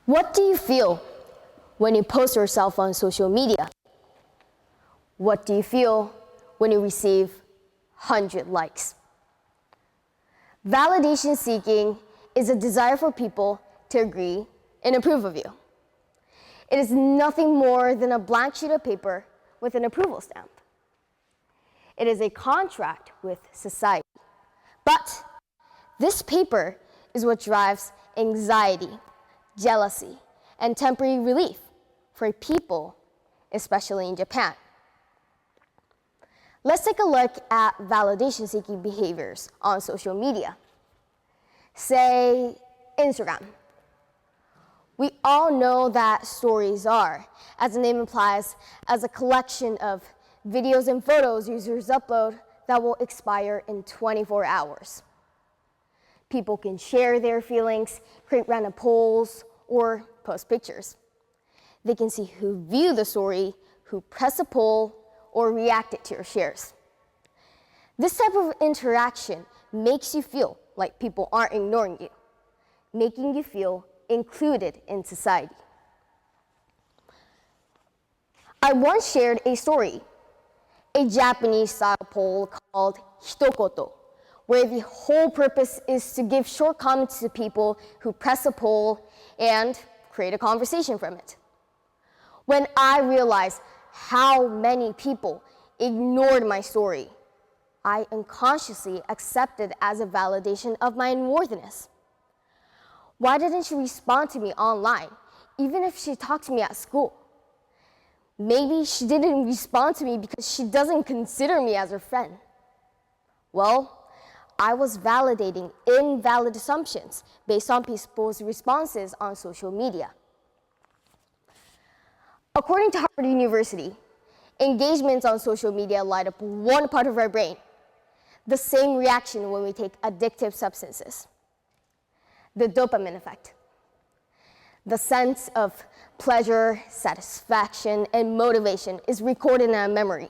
What do you feel when you post yourself on social media? What do you feel when you receive 100 likes? Validation seeking is a desire for people to agree and approve of you. It is nothing more than a blank sheet of paper with an approval stamp. It is a contract with society. But this paper is what drives anxiety, jealousy, and temporary relief for people, especially in Japan. Let's take a look at validation-seeking behaviors on social media. Say, Instagram. We all know that stories are, as the name implies, as a collection of videos and photos users upload that will expire in 24 hours. People can share their feelings, create random polls, or post pictures. They can see who viewed the story, who pressed a poll, or reacted to your shares. This type of interaction makes you feel like people aren't ignoring you, making you feel included in society. I once shared a story, a Japanese-style poll called hitokoto, where the whole purpose is to give short comments to people who press a poll and create a conversation from it. When I realized how many people ignored my story, I unconsciously accepted as a validation of my unworthiness. Why didn't she respond to me online, even if she talked to me at school? Maybe she didn't respond to me because she doesn't consider me as her friend. Well, I was validating invalid assumptions based on people's responses on social media. According to Harvard University, engagements on social media light up one part of our brain, the same reaction when we take addictive substances, the dopamine effect. The sense of pleasure, satisfaction, and motivation is recorded in our memory,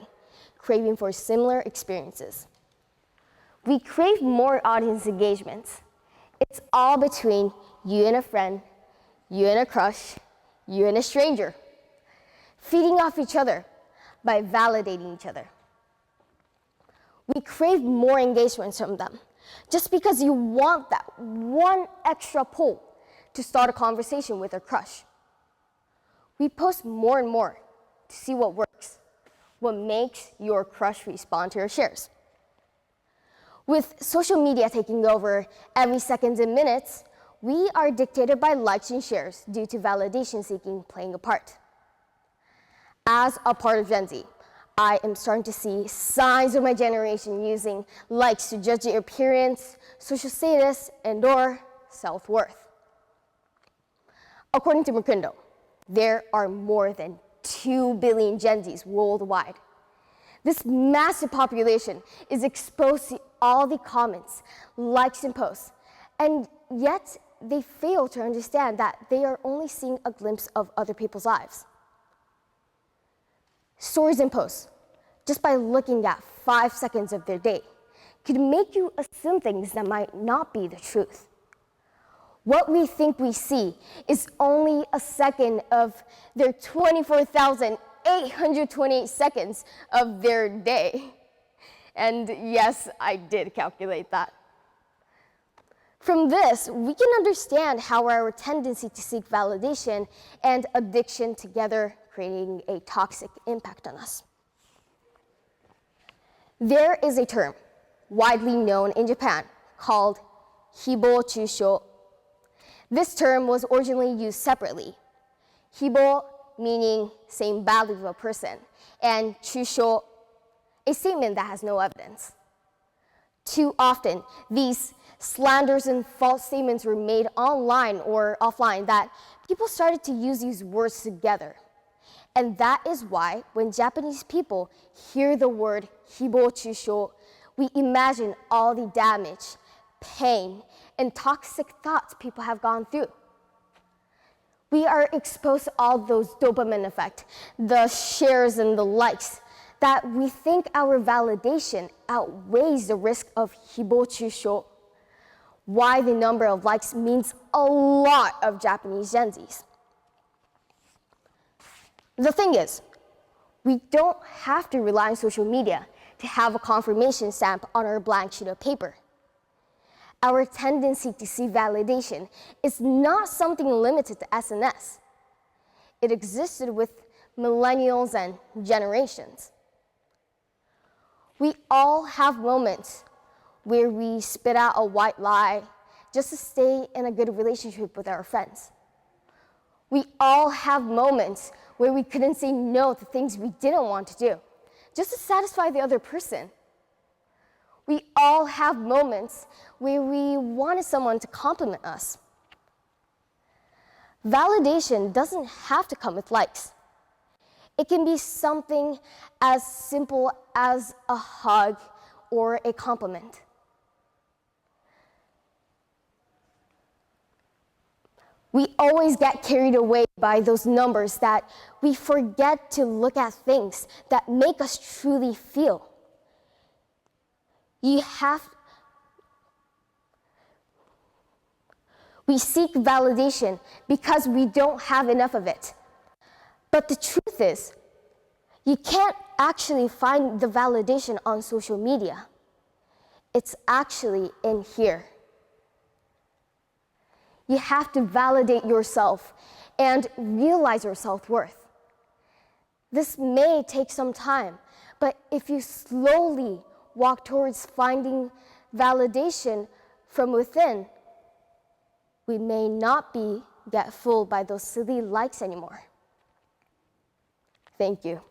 craving for similar experiences. We crave more audience engagements. It's all between you and a friend, you and a crush, you and a stranger, feeding off each other by validating each other. We crave more engagements from them just because you want that one extra pull to start a conversation with a crush. We post more and more to see what works, what makes your crush respond to your shares. With social media taking over every seconds and minutes, we are dictated by likes and shares due to validation seeking playing a part. As a part of Gen Z, I am starting to see signs of my generation using likes to judge their appearance, social status, and/or self-worth. According to Mukundo, there are more than 2 billion Gen Zs worldwide. This massive population is exposed to all the comments, likes, and posts, and yet they fail to understand that they are only seeing a glimpse of other people's lives. Stories and posts, just by looking at 5 seconds of their day, could make you assume things that might not be the truth. What we think we see is only a second of their 24,828 seconds of their day. And yes, I did calculate that. From this, we can understand how our tendency to seek validation and addiction together creating a toxic impact on us. There is a term widely known in Japan called hibochi. This term was originally used separately. Hibo meaning saying badly of a person, and chusho, a statement that has no evidence. Too often, these slanders and false statements were made online or offline that people started to use these words together. And that is why when Japanese people hear the word hibochi, we imagine all the damage, pain, and toxic thoughts people have gone through. We are exposed to all those dopamine effect, the shares and the likes, that we think our validation outweighs the risk of hibochi. why the number of likes means a lot of Japanese Gen Zs. The thing is, we don't have to rely on social media to have a confirmation stamp on our blank sheet of paper. Our tendency to seek validation is not something limited to SNS. It existed with millennials and generations. We all have moments where we spit out a white lie just to stay in a good relationship with our friends. We all have moments where we couldn't say no to things we didn't want to do, just to satisfy the other person. We all have moments where we wanted someone to compliment us. Validation doesn't have to come with likes. It can be something as simple as a hug or a compliment. We always get carried away by those numbers that we forget to look at things that make us truly feel. We seek validation because we don't have enough of it. But the truth is, you can't actually find the validation on social media. It's actually in here. You have to validate yourself and realize your self-worth. This may take some time, but if you slowly walk towards finding validation from within, we may not get fooled by those silly likes anymore. Thank you.